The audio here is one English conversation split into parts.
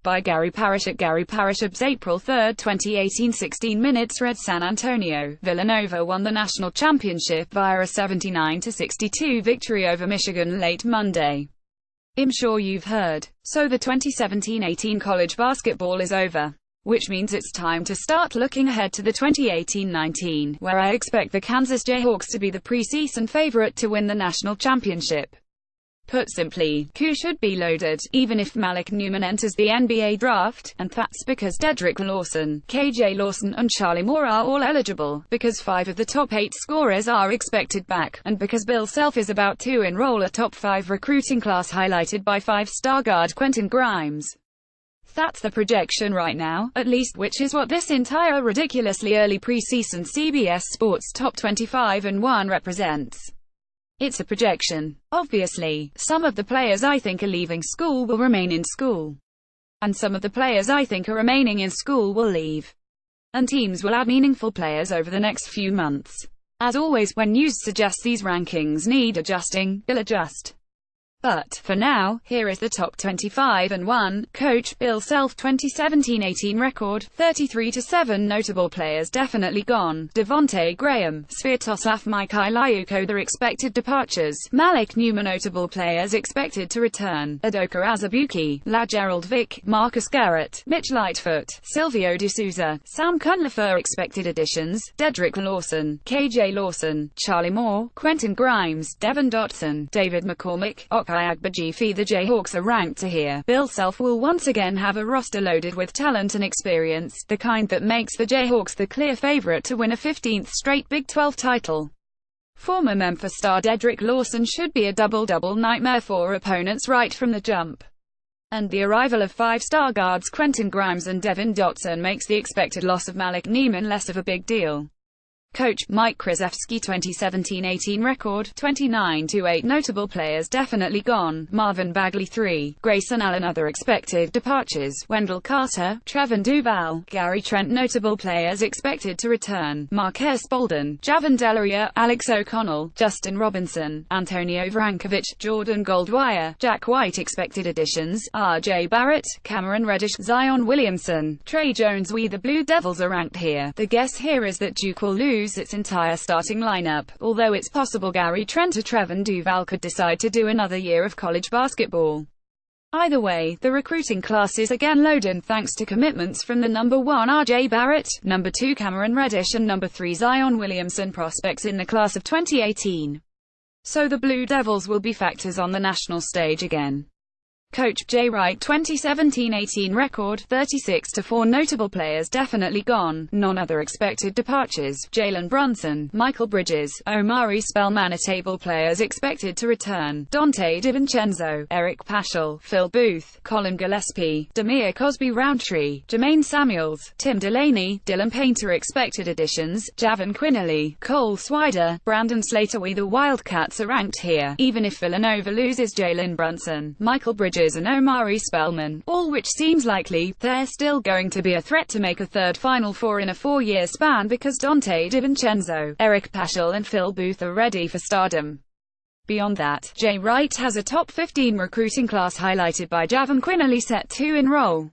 by Gary Parrish at Gary Parrish. April 3, 2018. 16 minutes. Red San Antonio. Villanova won the national championship via a 79-62 victory over Michigan late Monday. I'm sure you've heard. So the 2017-18 college basketball is over, which means it's time to start looking ahead to the 2018-19, where I expect the Kansas Jayhawks to be the preseason favorite to win the national championship. Put simply, Q should be loaded, even if Malik Newman enters the NBA draft, and that's because Dedrick Lawson, KJ Lawson and Charlie Moore are all eligible, because 5 of the top 8 scorers are expected back, and because Bill Self is about to enroll a top 5 recruiting class highlighted by 5-star guard Quentin Grimes. That's the projection right now, at least, which is what this entire ridiculously early preseason CBS Sports Top 25 and 1 represents. It's a projection. Obviously, some of the players I think are leaving school will remain in school. And some of the players I think are remaining in school will leave. And teams will add meaningful players over the next few months. As always, when news suggests these rankings need adjusting, they'll adjust. But, for now, here is the top 25 and 1. Coach Bill Self. 2017-18 record, 33-7 notable players definitely gone. Devonte Graham, Sviatoslav Mikhailyuko. Their expected departures. Malik Newman. Notable players expected to return. Udoka Azubuike, LaGerald Vick, Marcus Garrett, Mitch Lightfoot, Silvio De Souza, Sam Cunliffe. Expected additions. Dedrick Lawson, KJ Lawson, Charlie Moore, Quentin Grimes, Devin Dotson, David McCormick, Agbajifi. The Jayhawks are ranked to here. Bill Self will once again have a roster loaded with talent and experience, the kind that makes the Jayhawks the clear favorite to win a 15th straight Big 12 title. Former Memphis star Dedrick Lawson should be a double-double nightmare for opponents right from the jump. And the arrival of 5-star guards Quentin Grimes and Devin Dotson makes the expected loss of Malik Newman less of a big deal. Coach Mike Krzyzewski. 2017-18 record, 29-8 notable players definitely gone. Marvin Bagley. 3, Grayson Allen. Other expected departures. Wendell Carter, Trevin Duval, Gary Trent. Notable players expected to return. Marques Bolden, Javon Delaria, Alex O'Connell, Justin Robinson, Antonio Vrankovic, Jordan Goldwire, Jack White. Expected additions. RJ Barrett, Cameron Reddish, Zion Williamson, Trey Jones. The Blue Devils are ranked here. The guess here is that Duke will lose its entire starting lineup, although it's possible Gary Trent or Trevin Duval could decide to do another year of college basketball. Either way, the recruiting class is again loaded thanks to commitments from the number 1 RJ Barrett, number 2 Cameron Reddish and number 3 Zion Williamson prospects in the class of 2018. So the Blue Devils will be factors on the national stage again. Coach Jay Wright. 2017-18 record, 36-4 notable players definitely gone. Non-other expected departures. Jalen Brunson, Michael Bridges, Omari Spellman. Notable players expected to return. Donte DiVincenzo, Eric Paschal, Phil Booth, Colin Gillespie, Damier Cosby Roundtree, Jermaine Samuels, Tim Delaney, Dylan Painter. Expected additions. Javon Quinerly, Cole Swider, Brandon Slater. The Wildcats are ranked here, even if Villanova loses Jalen Brunson, Michael Bridges and Omari Spellman, all which seems likely. They're still going to be a threat to make a third Final Four in a 4-year span because Donte DiVincenzo, Eric Paschal and Phil Booth are ready for stardom. Beyond that, Jay Wright has a top 15 recruiting class highlighted by Javon Quinerly set to enroll.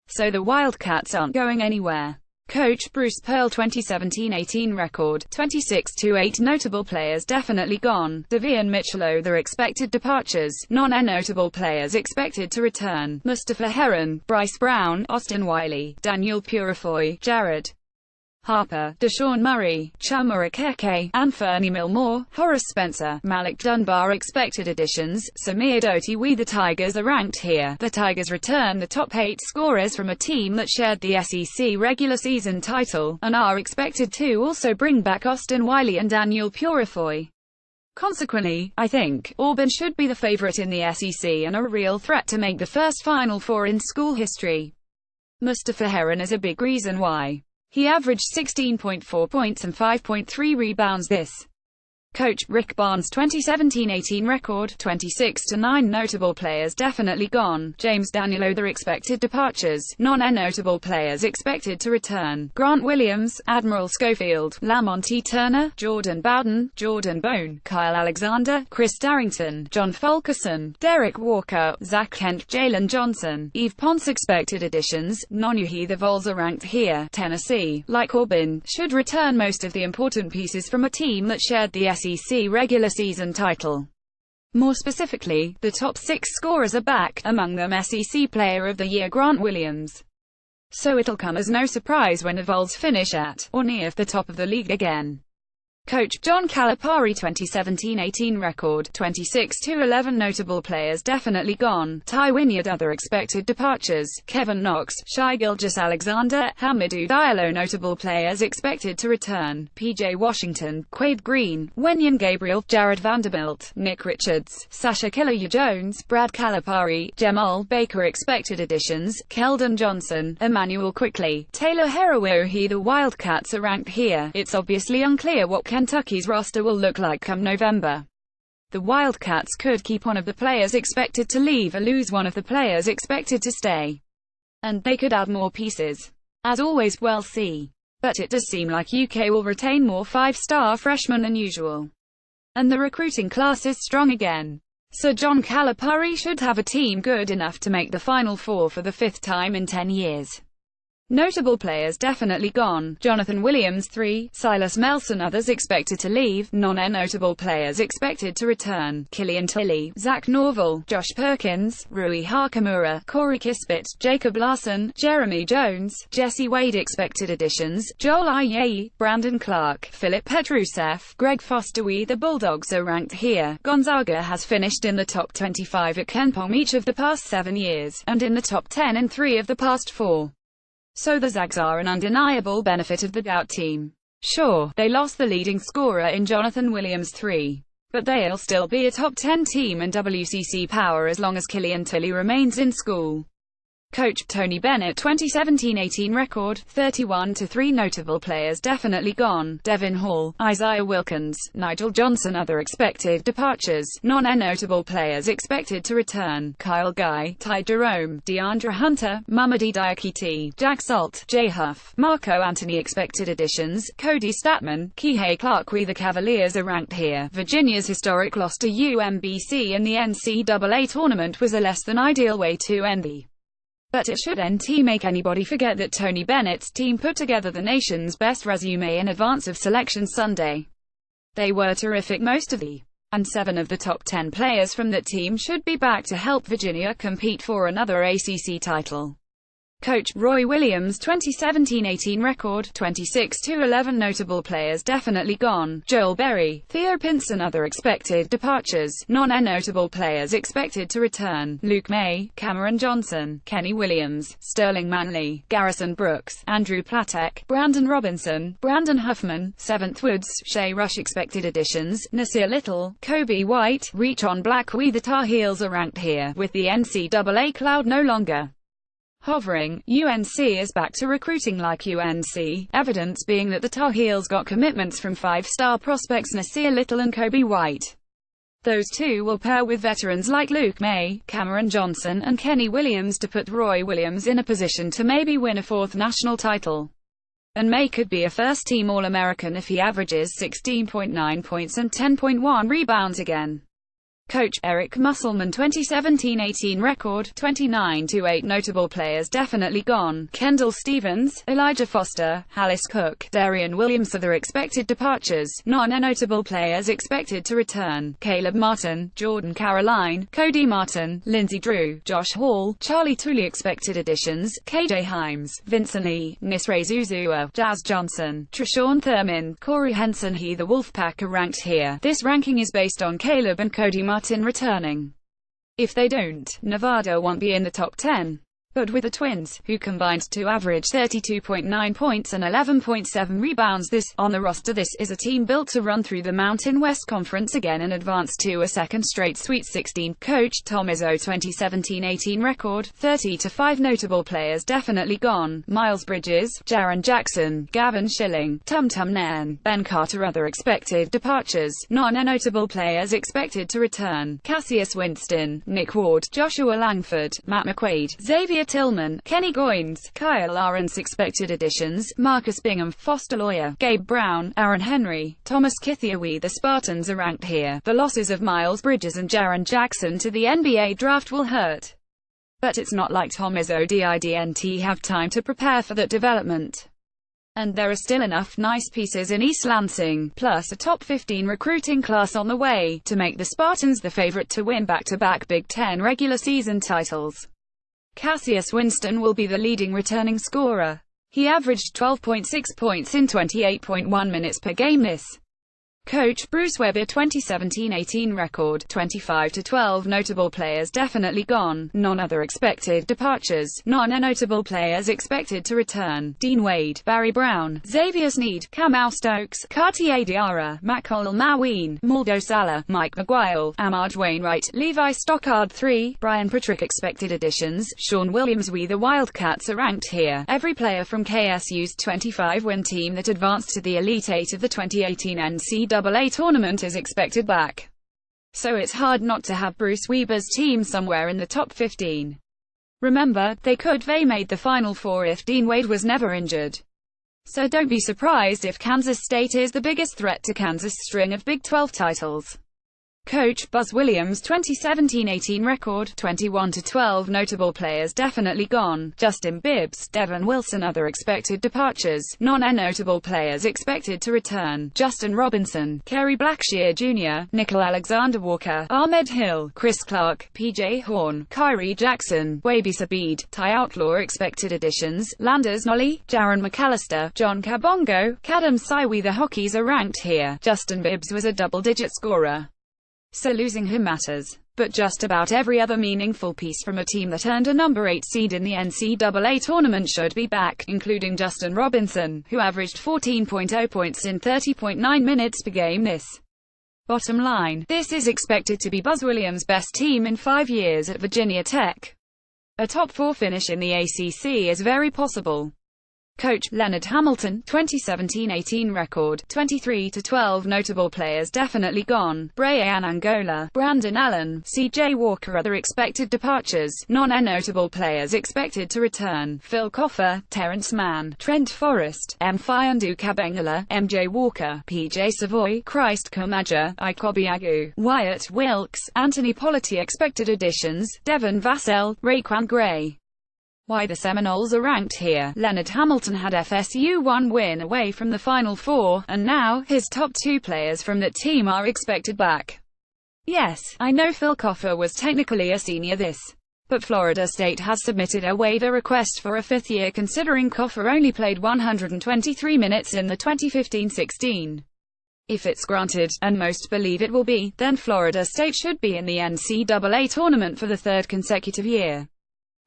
So the Wildcats aren't going anywhere. Coach Bruce Pearl. 2017-18 record, 26-8 notable players definitely gone. Davion Mitchell. Their expected departures. Non-notable players expected to return. Mustafa Heron, Bryce Brown, Austin Wiley, Daniel Purifoy, Jared Harper, Deshaun Murray, Chuma Okeke, Anthony Milmore, Horace Spencer, Malik Dunbar. Expected additions. Samir Doughty. The Tigers are ranked here. The Tigers return the top 8 scorers from a team that shared the SEC regular season title, and are expected to also bring back Austin Wiley and Daniel Purifoy. Consequently, I think Auburn should be the favorite in the SEC and a real threat to make the first Final Four in school history. Mustafa Heron is a big reason why. He averaged 16.4 points and 5.3 rebounds this Coach Rick Barnes 2017-18 record, 26-9 notable players definitely gone. James Daniel other expected departures, non-notable players expected to return. Grant Williams, Admiral Schofield, Lamonte Turner, Jordan Bowden, Jordan Bone, Kyle Alexander, Chris Darrington, John Fulkerson, Derek Walker, Zach Kent, Jalen Johnson, Yves Ponce expected additions, non-UHE. The Vols are ranked here. Tennessee, like Auburn, should return most of the important pieces from a team that shared the SEC regular season title. More specifically, the top 6 scorers are back, among them SEC Player of the Year Grant Williams. So it'll come as no surprise when the Vols finish at, or near, the top of the league again. Coach John Calipari 2017-18 record, 26-11 notable players definitely gone. Ty Wynyard other expected departures, Kevin Knox, Shai Gilgeous-Alexander, Hamidou Diallo notable players expected to return, PJ Washington, Quade Green, Wenyen Gabriel, Jared Vanderbilt, Nick Richards, Sasha Killer-Jones, Brad Calipari, Jemal Baker expected additions, Keldon Johnson, Emmanuel Quickly, Taylor Herowohi. The Wildcats are ranked here. It's obviously unclear what Kentucky's roster will look like come November. The Wildcats could keep one of the players expected to leave or lose one of the players expected to stay. And they could add more pieces. As always, we'll see. But it does seem like UK will retain more 5-star freshmen than usual. And the recruiting class is strong again. So John Calipari should have a team good enough to make the Final Four for the 5th time in 10 years. Notable players definitely gone. Jonathan Williams 3, Silas Melson others expected to leave, non-notable players expected to return, Killian Tilly, Zach Norville, Josh Perkins, Rui Hachimura, Corey Kispert, Jacob Larson, Jeremy Jones, Jesse Wade expected additions, Joel Ayayi, Brandon Clark, Philip Petrusev, Greg Foster. The Bulldogs are ranked here. Gonzaga has finished in the top 25 at KenPom each of the past 7 years, and in the top 10 in 3 of the past 4. So the Zags are an undeniable benefit of the doubt team. Sure, they lost the leading scorer in Jonathan Williams 3. But they'll still be a top 10 team in WCC power as long as Killian Tilly remains in school. Coach Tony Bennett 2017-18 record, 31-3 notable players definitely gone. Devin Hall, Isaiah Wilkins, Nigel Johnson other expected departures, non-notable players expected to return, Kyle Guy, Ty Jerome, DeAndre Hunter, Mamadi Diakite, Jack Salt, Jay Huff, Marco Anthony expected additions, Cody Statman, Kihei Clark. The Cavaliers are ranked here. Virginia's historic loss to UMBC in the NCAA tournament was a less than ideal way to end the. But it shouldn't make anybody forget that Tony Bennett's team put together the nation's best resume in advance of Selection Sunday. They were terrific most of the, and 7 of the top 10 players from that team should be back to help Virginia compete for another ACC title. Coach Roy Williams 2017-18 record, 26-11 notable players definitely gone. Joel Berry, Theo Pinson other expected departures, non-notable players expected to return, Luke May, Cameron Johnson, Kenny Williams, Sterling Manley, Garrison Brooks, Andrew Platek, Brandon Robinson, Brandon Huffman, Seventh Woods, Shea Rush expected additions, Nasir Little, Kobe White, Reachon Black. The Tar Heels are ranked here, with the NCAA cloud no longer hovering. UNC is back to recruiting like UNC, evidence being that the Tar Heels got commitments from 5-star prospects Nasir Little and Kobe White. Those two will pair with veterans like Luke May, Cameron Johnson, and Kenny Williams to put Roy Williams in a position to maybe win a 4th national title. And May could be a first-team All-American if he averages 16.9 points and 10.1 rebounds again. Coach Eric Musselman 2017-18 record, 29-8 notable players definitely gone. Kendall Stevens, Elijah Foster, Hallis Cook, Darian Williams. Other expected departures, non-notable players expected to return, Caleb Martin, Jordan Caroline, Cody Martin, Lindsey Drew, Josh Hall, Charlie Tooley. Expected additions, KJ Himes, Vincent Lee, Nisre Zuzua, Jazz Johnson, Treshawn Thurman, Corey Henson. The Wolfpack are ranked here. This ranking is based on Caleb and Cody Martin returning. If they don't, Nevada won't be in the top 10. But with the Twins, who combined to average 32.9 points and 11.7 rebounds on the roster, this is a team built to run through the Mountain West Conference again and advance to a second straight Sweet 16. Coach Tom Izzo 2017-18 record, 30-5 notable players definitely gone: Miles Bridges, Jaren Jackson, Gavin Schilling, Tum Tum Nairn, Ben Carter. Other expected departures: non-notable players expected to return: Cassius Winston, Nick Ward, Joshua Langford, Matt McQuaid, Xavier Tillman, Kenny Goins, Kyle Lawrence. Expected additions: Marcus Bingham, Foster Loyer, Gabe Brown, Aaron Henry, Thomas Kithiawhi. The Spartans are ranked here. The losses of Miles Bridges and Jaren Jackson to the NBA draft will hurt. But it's not like Tom Izzo didn't have time to prepare for that development. And there are still enough nice pieces in East Lansing, plus a top 15 recruiting class on the way, to make the Spartans the favorite to win back-to-back Big Ten regular season titles. Cassius Winston will be the leading returning scorer. He averaged 12.6 points in 28.1 minutes per game this. Coach Bruce Weber 2017-18 record, 25-12 notable players definitely gone, none other expected departures, non-notable players expected to return: Dean Wade, Barry Brown, Xavier Sneed, Kamau Stokes, Cartier Diarra, Makol Maween, Maldo Salah, Mike McGuire, Ahmad Wainwright, Levi Stockard 3, Brian Patrick. Expected additions: Sean Williams. The Wildcats are ranked here. Every player from KSU's 25-win team that advanced to the Elite Eight of the 2018 NCAA tournament is expected back. So it's hard not to have Bruce Weber's team somewhere in the top 15. Remember, they made the Final Four if Dean Wade was never injured. So don't be surprised if Kansas State is the biggest threat to Kansas' string of Big 12 titles. Coach Buzz Williams 2017-18 record, 21-12 notable players definitely gone: Justin Bibbs, Devin Wilson. Other expected departures: non-notable players expected to return: Justin Robinson, Kerry Blackshear Jr., Nickel Alexander-Walker, Ahmed Hill, Chris Clark, PJ Horn, Kyrie Jackson, Wabi Sabid, Ty Outlaw. Expected additions: Landers Nolly, Jaron McAllister, John Kabongo, Kadam Saiwi. The Hokies are ranked here. Justin Bibbs was a double-digit scorer, so losing him matters. But just about every other meaningful piece from a team that earned a number 8 seed in the NCAA tournament should be back, including Justin Robinson, who averaged 14.0 points in 30.9 minutes per game this. Bottom line, this is expected to be Buzz Williams' best team in 5 years at Virginia Tech. A top 4 finish in the ACC is very possible. Coach Leonard Hamilton 2017-18 record, 23-12 notable players definitely gone: Brian Angola, Brandon Allen, CJ Walker. Other expected departures: non-notable players expected to return: Phil Coffer, Terrence Mann, Trent Forrest, Mfiondu Kabengula, MJ Walker, PJ Savoy, Christ Komaja, Ikobi Agu, Wyatt Wilkes, Anthony Polity. Expected additions: Devin Vassell, Raekwon Gray. Why the Seminoles are ranked here. Leonard Hamilton had FSU one win away from the Final Four, and now, his top 2 players from that team are expected back. Yes, I know Phil Coffer was technically a senior this. But Florida State has submitted a waiver request for a 5th year considering Coffer only played 123 minutes in the 2015-16. If it's granted, and most believe it will be, then Florida State should be in the NCAA tournament for the 3rd consecutive year.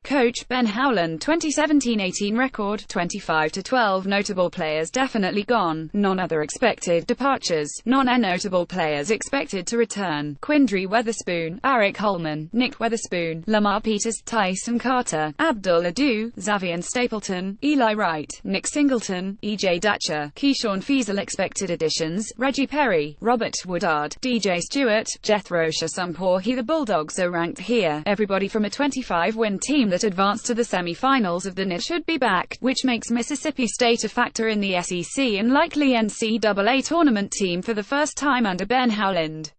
Coach Ben Howland 2017-18 record, 25-12 notable players definitely gone, none other expected departures, non-notable players expected to return: Quindry Weatherspoon, Eric Holman, Nick Weatherspoon, Lamar Peters, Tyson Carter, Abdul Adu, Xavier Stapleton, Eli Wright, Nick Singleton, EJ Datcher, Keyshawn Feasel. Expected additions: Reggie Perry, Robert Woodard, DJ Stewart, Jethro Shasampor. The Bulldogs are ranked here. Everybody from a 25-win team that advanced to the semi-finals of the NIT should be back, which makes Mississippi State a factor in the SEC and likely NCAA tournament team for the first time under Ben Howland.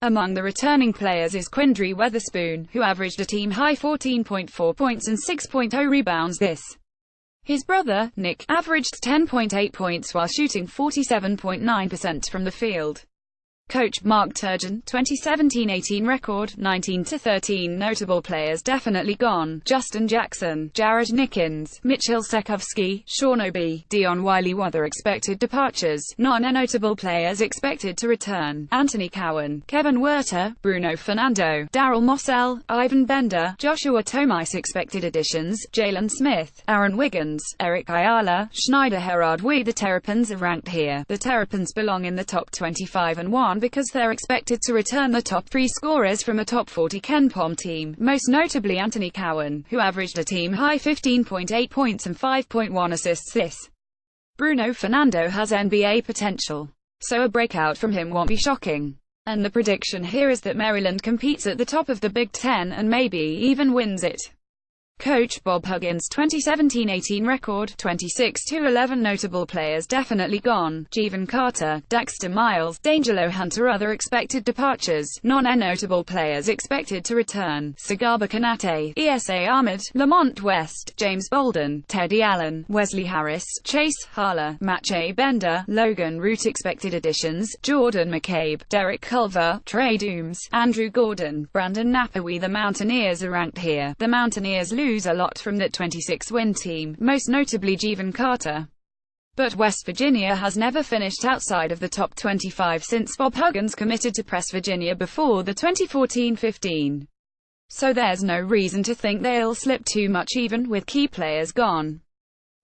Among the returning players is Quindry Weatherspoon, who averaged a team-high 14.4 points and 6.0 rebounds this. His brother, Nick, averaged 10.8 points while shooting 47.9% from the field. Coach Mark Turgeon, 2017-18 record, 19-13 notable players definitely gone. Justin Jackson, Jared Nickens, Mitchell Sekovsky, Sean Obi, Dion Wiley-Wather expected departures. Non-notable players expected to return. Anthony Cowan, Kevin Werter, Bruno Fernando, Daryl Mossell, Ivan Bender, Joshua Tomice expected additions. Jalen Smith, Aaron Wiggins, Eric Ayala, Schneider Gerard. The Terrapins are ranked here. The Terrapins belong in the top 25 and 1 because they're expected to return the top 3 scorers from a top 40 KenPom team, most notably Anthony Cowan, who averaged a team-high 15.8 points and 5.1 assists this. Bruno Fernando has NBA potential, so a breakout from him won't be shocking. And the prediction here is that Maryland competes at the top of the Big Ten and maybe even wins it. Coach Bob Huggins, 2017-18 record, 26-11 notable players definitely gone. Jevon Carter, Dexter Miles, D'Angelo Hunter. Other expected departures. Non-notable players expected to return. Sagaba Kanate, ESA Ahmed, Lamont West, James Bolden, Teddy Allen, Wesley Harris, Chase Harler, Matche Bender, Logan Root. Expected additions. Jordan McCabe, Derek Culver, Trey Dooms, Andrew Gordon, Brandon Napa. The Mountaineers are ranked here. The Mountaineers lose a lot from that 26-win team, most notably Jevon Carter. But West Virginia has never finished outside of the top 25 since Bob Huggins committed to press Virginia before the 2014-15. So there's no reason to think they'll slip too much even with key players gone.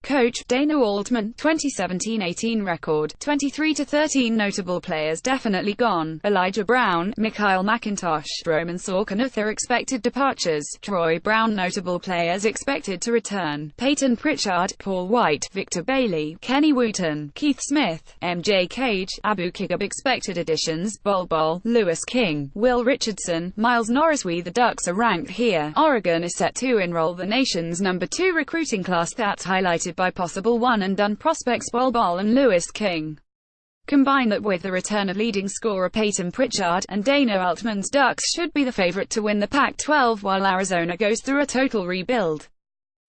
Coach Dana Altman, 2017-18 record, 23-13 notable players definitely gone. Elijah Brown, Mikhail McIntosh, Roman Sorkinoth are expected departures. Troy Brown. Notable players expected to return. Peyton Pritchard, Paul White, Victor Bailey, Kenny Wooten, Keith Smith, MJ Cage, Abu Kigab. Expected additions. Bol Bol, Lewis King, Will Richardson, Miles Norris. The Ducks are ranked here. Oregon is set to enroll the nation's number 2 recruiting class that's highlighted by possible one-and-done prospects Bol Bol and Lewis King. Combine that with the return of leading scorer Peyton Pritchard, and Dana Altman's Ducks should be the favorite to win the Pac-12 while Arizona goes through a total rebuild.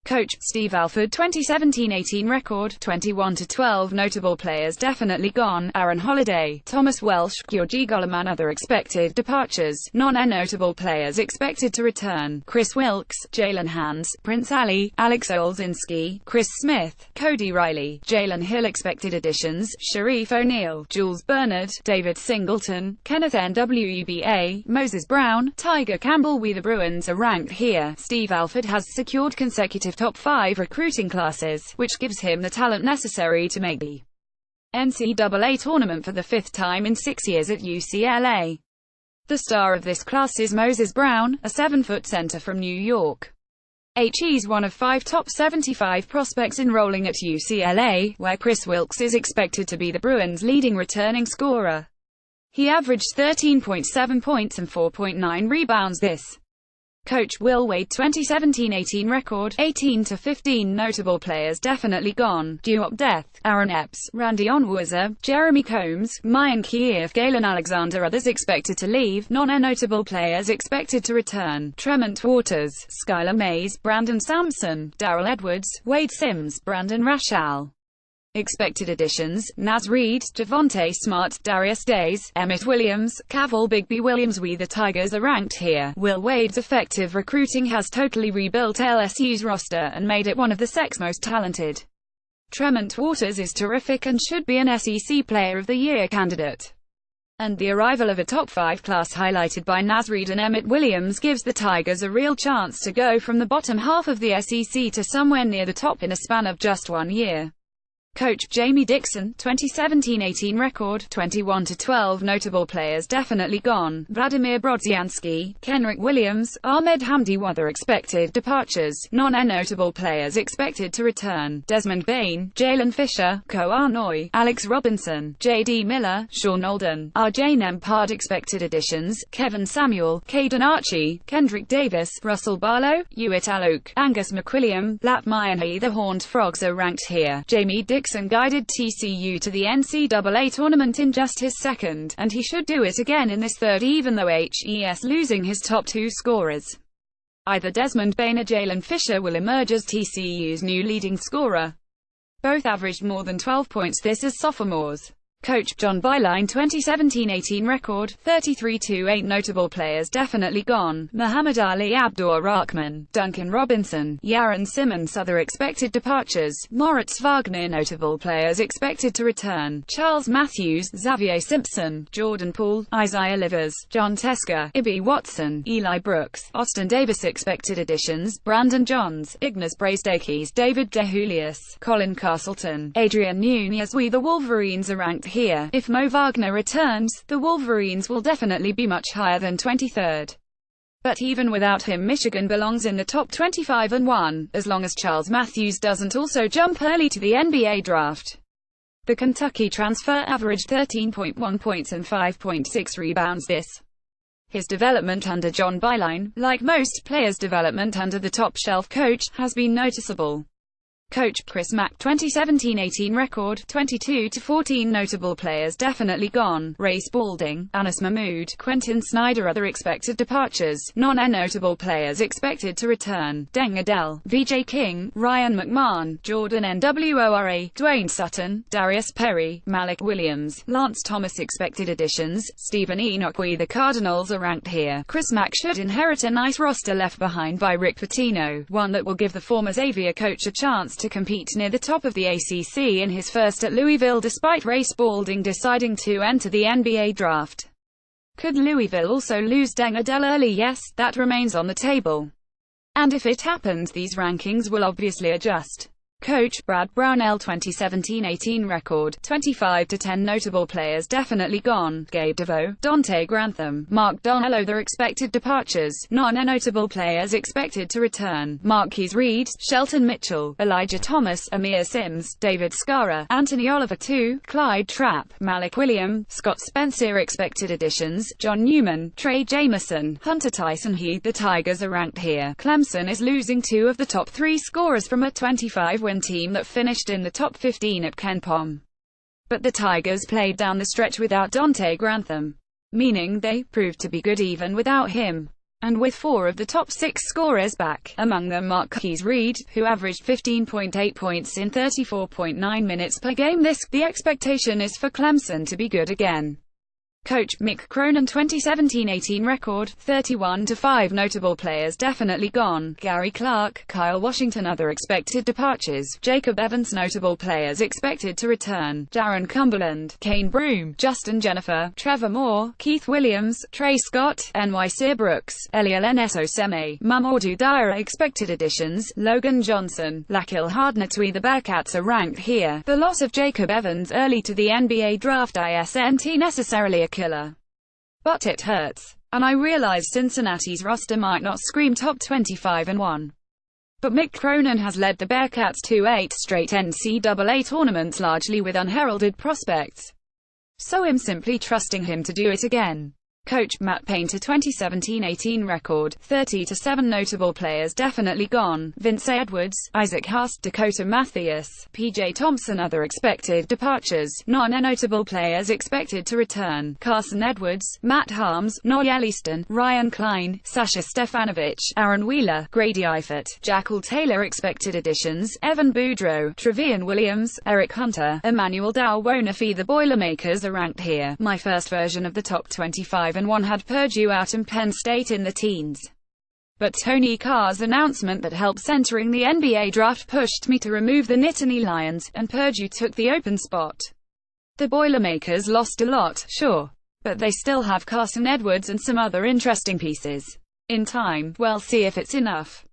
Coach Steve Alford, 2017-18 record, 21-12 notable players definitely gone. Aaron Holiday, Thomas Welsh, Georgi Goloman. Other expected departures. Non-notable players expected to return. Chris Wilkes, Jalen Hans, Prince Ali, Alex Olszynski, Chris Smith, Cody Riley, Jalen Hill. Expected additions. Sharif O'Neal, Jules Bernard, David Singleton, Kenneth Nwuba, Moses Brown, Tiger Campbell. The Bruins are ranked here. Steve Alford has secured consecutive top 5 recruiting classes, which gives him the talent necessary to make the NCAA tournament for the 5th time in 6 years at UCLA. The star of this class is Moses Brown, a 7-foot center from New York. He's one of 5 top 75 prospects enrolling at UCLA, where Chris Wilkes is expected to be the Bruins' leading returning scorer. He averaged 13.7 points and 4.9 rebounds this. Coach Will Wade, 2017-18 record, 18-15 notable players definitely gone. Duop Death, Aaron Epps, Randy Onwuaza, Jeremy Combs, Mayan Kiev, Galen Alexander. Others expected to leave. Non-notable players expected to return. Tremont Waters, Skylar Mays, Brandon Sampson, Darrell Edwards, Wade Sims, Brandon Rashall. Expected additions. Naz Reid, Javonte Smart, Darius Days, Emmett Williams, Caval Bigby Williams. The Tigers are ranked here. Will Wade's effective recruiting has totally rebuilt LSU's roster and made it one of the SEC's most talented. Tremont Waters is terrific and should be an SEC Player of the Year candidate. And the arrival of a top 5 class highlighted by Naz Reid and Emmett Williams gives the Tigers a real chance to go from the bottom half of the SEC to somewhere near the top in a span of just 1 year. Coach Jamie Dixon, 2017-18 record, 21-12 notable players definitely gone. Vladimir Brodzianski, Kenrick Williams, Ahmed Hamdi. Other expected departures. Non-notable players expected to return. Desmond Bane, Jalen Fisher, Ko Arnoy, Alex Robinson, J.D. Miller, Sean Olden, R.J. Nembhard. Expected additions. Kevin Samuel, Caden Archie, Kendrick Davis, Russell Barlow, Hewitt Aluk, Angus McWilliam, Lat Mayanhi. The Horned Frogs are ranked here. Jamie Dixon guided TCU to the NCAA tournament in just his 2nd, and he should do it again in this 3rd even though HES losing his top 2 scorers. Either Desmond Bane or Jalen Fisher will emerge as TCU's new leading scorer. Both averaged more than 12 points this as sophomores. Coach John Beilein 2017-18 record, 33-8 notable players definitely gone, Muhammad Ali Abdur Rahman, Duncan Robinson, Yaron Simmons. Other expected departures, Moritz Wagner. Notable players expected to return, Charles Matthews, Xavier Simpson, Jordan Poole, Isaiah Livers, John Tesker, Ibi Watson, Eli Brooks, Austin Davis. Expected additions, Brandon Johns, Ignas Brazdeikis, David DeJulius, Colin Castleton, Adrian Nunez. The Wolverines are ranked here. If Mo Wagner returns, the Wolverines will definitely be much higher than 23rd. But even without him, Michigan belongs in the top 25 and 1, as long as Charles Matthews doesn't also jump early to the NBA draft. The Kentucky transfer averaged 13.1 points and 5.6 rebounds His development under John Beilein, like most players' development under the top-shelf coach, has been noticeable. Coach Chris Mack 2017-18 record, 22-14 notable players definitely gone, Ray Spalding, Anas Mahmoud, Quentin Snyder. Other expected departures, non-notable players expected to return, Deng Adel, VJ King, Ryan McMahon, Jordan Nwora, Dwayne Sutton, Darius Perry, Malik Williams, Lance Thomas. Expected additions, Stephen Enoch. The Cardinals are ranked here. Chris Mack should inherit a nice roster left behind by Rick Pitino, one that will give the former Xavier coach a chance to compete near the top of the ACC in his first at Louisville, despite Ray Spalding deciding to enter the NBA draft. Could Louisville also lose Deng Adel early? Yes, that remains on the table. And if it happens, these rankings will obviously adjust. Coach Brad Brownell 2017-18 record, 25-10 notable players definitely gone, Gabe DeVoe, Dante Grantham, Mark Donello. Their expected departures, non-notable players expected to return, Marquise Reed, Shelton Mitchell, Elijah Thomas, Amir Sims, David Skara, Anthony Oliver II, Clyde Trapp, Malik Williams, Scott Spencer. Expected additions, John Newman, Trey Jameson, Hunter Tyson. The Tigers are ranked here. Clemson is losing 2 of the top 3 scorers from a 25-win team that finished in the top 15 at KenPom. But the Tigers played down the stretch without Dante Grantham, meaning they proved to be good even without him. And with 4 of the top 6 scorers back, among them Marquise Reed, who averaged 15.8 points in 34.9 minutes per game the expectation is for Clemson to be good again. Coach Mick Cronin 2017-18 record, 31-5 notable players definitely gone, Gary Clark, Kyle Washington. Other expected departures, Jacob Evans. Notable players expected to return, Jaron Cumberland, Kane Broome, Justin Jennifer, Trevor Moore, Keith Williams, Trey Scott, N.Y. Searbrooks, Eliel Oseme, Mamadou Diarra. Expected additions, Logan Johnson, Lakil Hardnett. The Bearcats are ranked here. The loss of Jacob Evans early to the NBA draft isn't necessarily a killer, but it hurts. And I realize Cincinnati's roster might not scream top 25 and 1. But Mick Cronin has led the Bearcats to 8 straight NCAA tournaments largely with unheralded prospects. So I'm simply trusting him to do it again. Coach Matt Painter 2017-18 record, 30-7 notable players definitely gone, Vince Edwards, Isaac Haas, Dakota Mathias, PJ Thompson. Other expected departures, non-notable players expected to return, Carson Edwards, Matt Harms, Noel Easton, Ryan Klein, Sasha Stefanovic, Aaron Wheeler, Grady Eifert, Jackal Taylor. Expected additions, Evan Boudreaux, Trevion Williams, Eric Hunter, Emmanuel Dowwonafi. The Boilermakers are ranked here. My first version of the top 25 and 1 had Purdue out and Penn State in the teens. But Tony Carr's announcement that helps entering the NBA draft pushed me to remove the Nittany Lions, and Purdue took the open spot. The Boilermakers lost a lot, sure. But they still have Carson Edwards and some other interesting pieces. In time, we'll see if it's enough.